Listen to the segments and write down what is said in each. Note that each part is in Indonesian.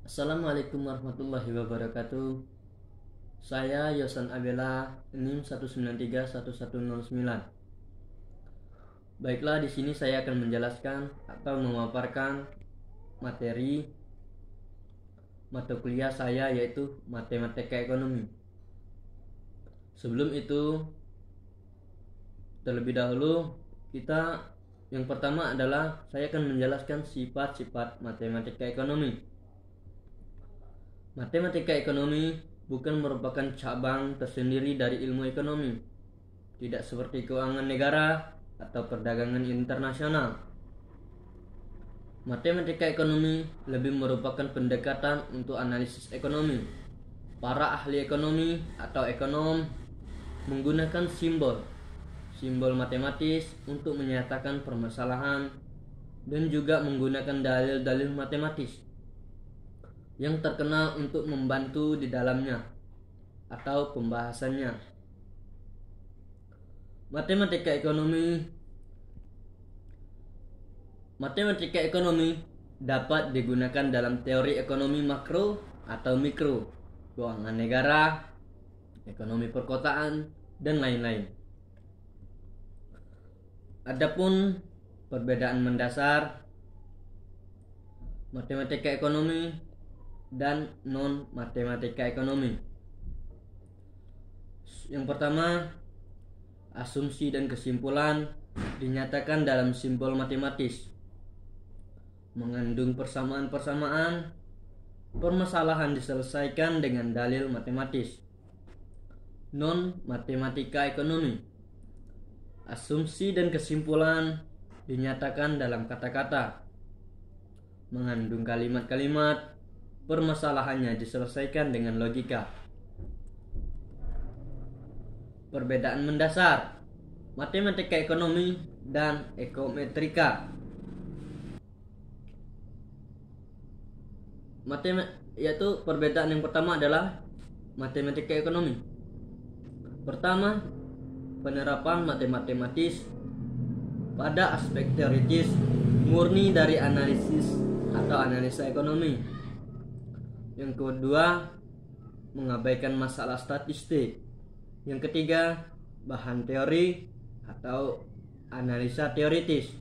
Assalamualaikum warahmatullahi wabarakatuh. Saya Yosan Abela, NIM 1931109. Baiklah, di sini saya akan menjelaskan atau memaparkan materi mata kuliah saya, yaitu Matematika Ekonomi. Sebelum itu, terlebih dahulu yang pertama adalah saya akan menjelaskan sifat-sifat matematika ekonomi. Matematika ekonomi bukan merupakan cabang tersendiri dari ilmu ekonomi, tidak seperti keuangan negara atau perdagangan internasional. Matematika ekonomi lebih merupakan pendekatan untuk analisis ekonomi. Para ahli ekonomi atau ekonom menggunakan simbol matematis untuk menyatakan permasalahan dan juga menggunakan dalil-dalil matematis yang terkenal untuk membantu di dalamnya atau pembahasannya. Matematika ekonomi dapat digunakan dalam teori ekonomi makro atau mikro, keuangan negara, ekonomi perkotaan, dan lain-lain. Adapun perbedaan mendasar matematika ekonomi dan non-matematika ekonomi. Yang pertama, asumsi dan kesimpulan dinyatakan dalam simbol matematis, mengandung persamaan-persamaan. Permasalahan diselesaikan dengan dalil matematis. Non-matematika ekonomi, asumsi dan kesimpulan dinyatakan dalam kata-kata, mengandung kalimat-kalimat. Permasalahannya diselesaikan dengan logika. Perbedaan mendasar matematika ekonomi dan ekometrika. Yaitu perbedaan yang pertama adalah matematika ekonomi. Pertama, penerapan matematis pada aspek teoritis murni dari analisis atau analisa ekonomi. Yang kedua, mengabaikan masalah statistik. Yang ketiga, bahan teori atau analisa teoritis.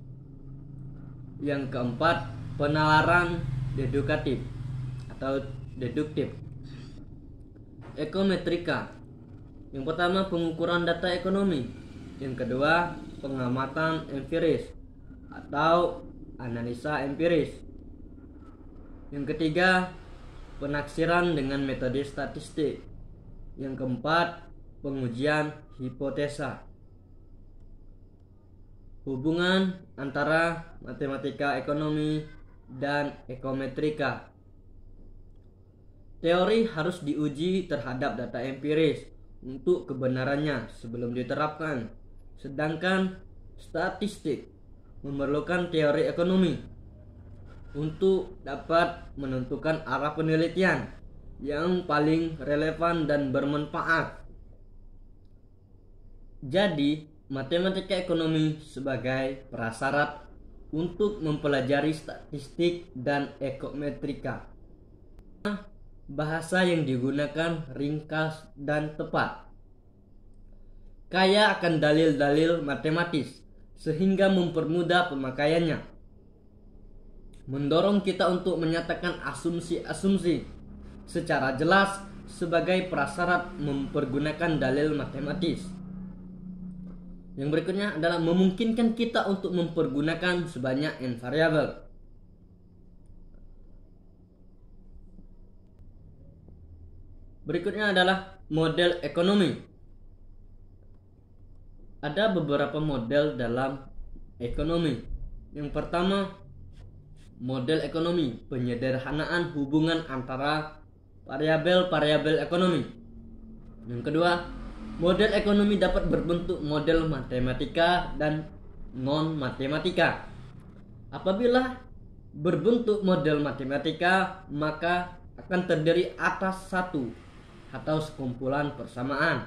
Yang keempat, penalaran deduktif atau deduktif. Ekometrika. Yang pertama, pengukuran data ekonomi. Yang kedua, pengamatan empiris atau analisa empiris. Yang ketiga, penaksiran dengan metode statistik. Yang keempat, pengujian hipotesa. Hubungan antara matematika ekonomi dan ekometrika. Teori harus diuji terhadap data empiris untuk kebenarannya sebelum diterapkan, sedangkan statistik memerlukan teori ekonomi untuk dapat menentukan arah penelitian yang paling relevan dan bermanfaat. Jadi, matematika ekonomi sebagai prasyarat untuk mempelajari statistik dan ekometrika. Bahasa yang digunakan ringkas dan tepat, kaya akan dalil-dalil matematis sehingga mempermudah pemakaiannya, mendorong kita untuk menyatakan asumsi-asumsi secara jelas sebagai prasyarat mempergunakan dalil matematis. Yang berikutnya adalah memungkinkan kita untuk mempergunakan sebanyak n variabel. Berikutnya adalah model ekonomi. Ada beberapa model dalam ekonomi. Yang pertama, model ekonomi, penyederhanaan hubungan antara variabel-variabel ekonomi. Yang kedua, model ekonomi dapat berbentuk model matematika dan non-matematika. Apabila berbentuk model matematika, maka akan terdiri atas satu atau sekumpulan persamaan.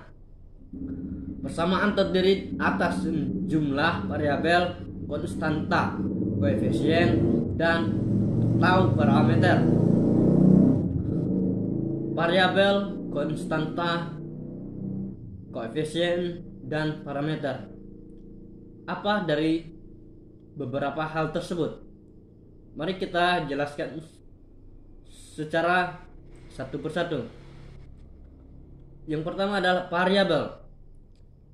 Persamaan terdiri atas jumlah variabel konstanta, koefisien, dan atau parameter. variabel, konstanta, koefisien, dan parameter. Apa dari beberapa hal tersebut? Mari kita jelaskan secara satu persatu. Yang pertama adalah variabel.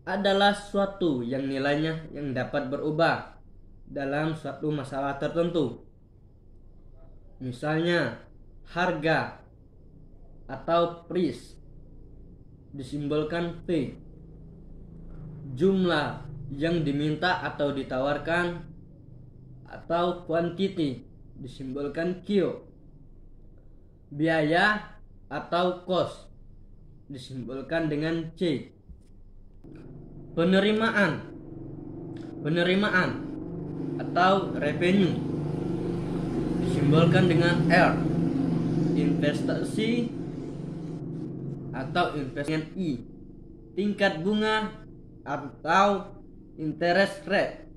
Adalah suatu yang nilainya yang dapat berubah dalam suatu masalah tertentu. Misalnya, harga atau price disimbolkan P. Jumlah yang diminta atau ditawarkan atau quantity disimbolkan Q. Biaya atau cost disimbolkan dengan C. Penerimaan atau revenue disimbolkan dengan R. Investasi atau investment I. Tingkat bunga atau interest rate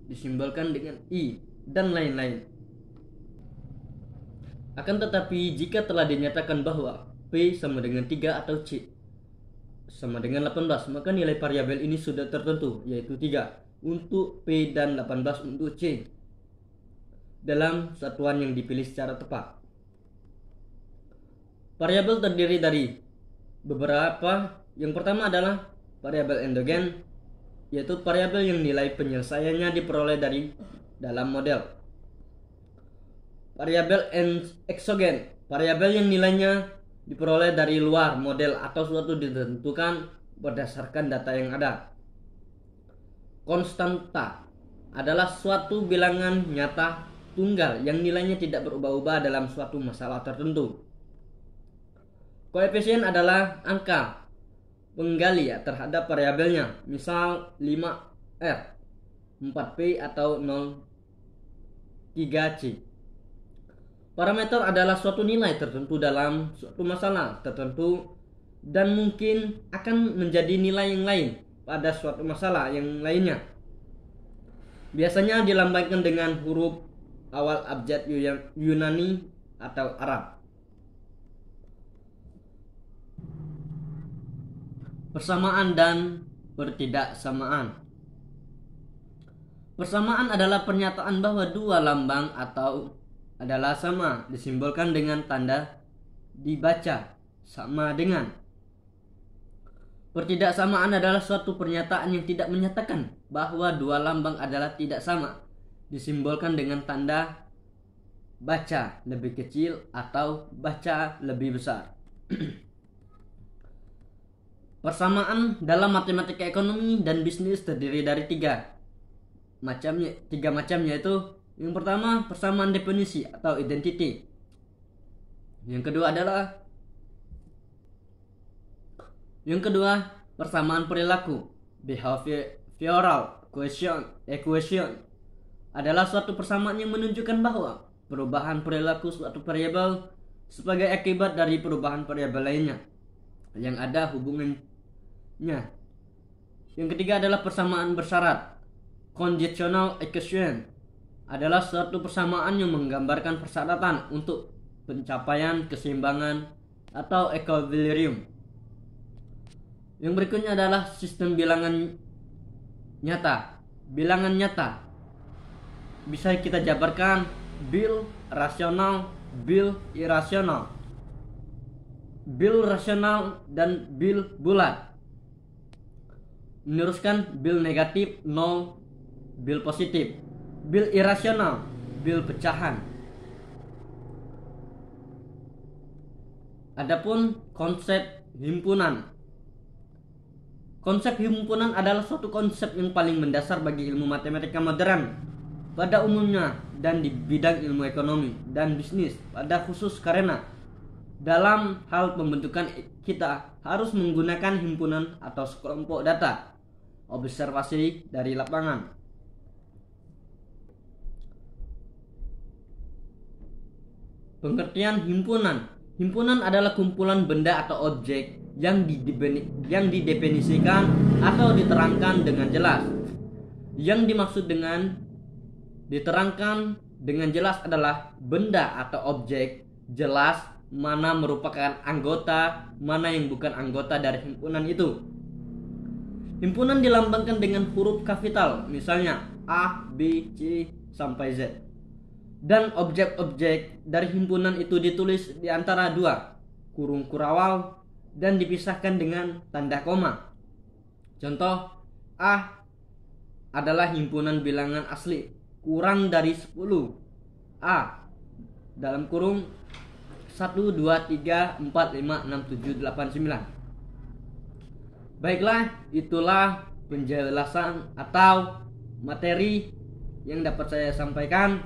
disimbolkan dengan I, dan lain-lain. Akan tetapi jika telah dinyatakan bahwa P sama dengan 3 atau C sama dengan 18, maka nilai variabel ini sudah tertentu, yaitu 3 untuk P dan 18 untuk C dalam satuan yang dipilih secara tepat. Variabel terdiri dari beberapa. Yang pertama adalah variabel endogen, yaitu variabel yang nilai penyelesaiannya diperoleh dari dalam model. Variabel eksogen, variabel yang nilainya diperoleh dari luar model atau suatu ditentukan berdasarkan data yang ada. Konstanta adalah suatu bilangan nyata tunggal yang nilainya tidak berubah-ubah dalam suatu masalah tertentu. Koefisien adalah angka penggali terhadap variabelnya, misal 5R, 4P atau 0,3C. Parameter adalah suatu nilai tertentu dalam suatu masalah tertentu dan mungkin akan menjadi nilai yang lain pada suatu masalah yang lainnya. Biasanya dilambangkan dengan huruf awal abjad Yunani atau Arab. Persamaan dan pertidaksamaan. Persamaan adalah pernyataan bahwa dua lambang atau adalah sama, disimbolkan dengan tanda dibaca sama dengan. Pertidaksamaan adalah suatu pernyataan yang tidak menyatakan bahwa dua lambang adalah tidak sama, disimbolkan dengan tanda baca lebih kecil atau baca lebih besar. Persamaan dalam matematika ekonomi dan bisnis terdiri dari tiga macam, yaitu yang pertama persamaan definisi atau identity. Yang kedua persamaan perilaku, behavioral equation adalah suatu persamaan yang menunjukkan bahwa perubahan perilaku suatu variabel sebagai akibat dari perubahan variabel lainnya yang ada hubungannya. Yang ketiga adalah persamaan bersyarat, conditional equation adalah suatu persamaan yang menggambarkan persyaratan untuk pencapaian keseimbangan atau equilibrium. Yang berikutnya adalah sistem bilangan nyata. Bilangan nyata bisa kita jabarkan bil rasional, bil irasional, bil rasional, dan bil bulat. Meneruskan bil negatif 0, bil positif, bil irasional, bil pecahan. Adapun konsep himpunan. Konsep himpunan adalah suatu konsep yang paling mendasar bagi ilmu matematika modern pada umumnya dan di bidang ilmu ekonomi dan bisnis pada khusus, karena dalam hal pembentukan kita harus menggunakan himpunan atau sekelompok data observasi dari lapangan. Pengertian himpunan. Himpunan adalah kumpulan benda atau objek yang didefinisikan atau diterangkan dengan jelas. Yang dimaksud dengan diterangkan dengan jelas adalah benda atau objek jelas mana merupakan anggota, mana yang bukan anggota dari himpunan itu. Himpunan dilambangkan dengan huruf kapital, misalnya A, B, C, sampai Z. Dan objek-objek dari himpunan itu ditulis di antara dua kurung kurawal dan dipisahkan dengan tanda koma. Contoh, A adalah himpunan bilangan asli kurang dari 10. A dalam kurung 1, 2, 3, 4, 5, 6, 7, 8, 9. Baiklah, itulah penjelasan atau materi yang dapat saya sampaikan.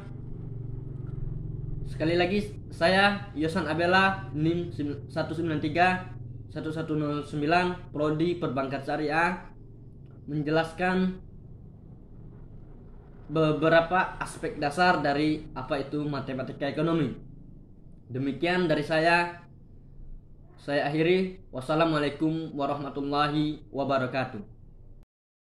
Sekali lagi, saya Yosan Abela, NIM 1931109, Prodi Perbankan Syariah, menjelaskan beberapa aspek dasar dari apa itu matematika ekonomi. Demikian dari saya akhiri. Wassalamualaikum warahmatullahi wabarakatuh.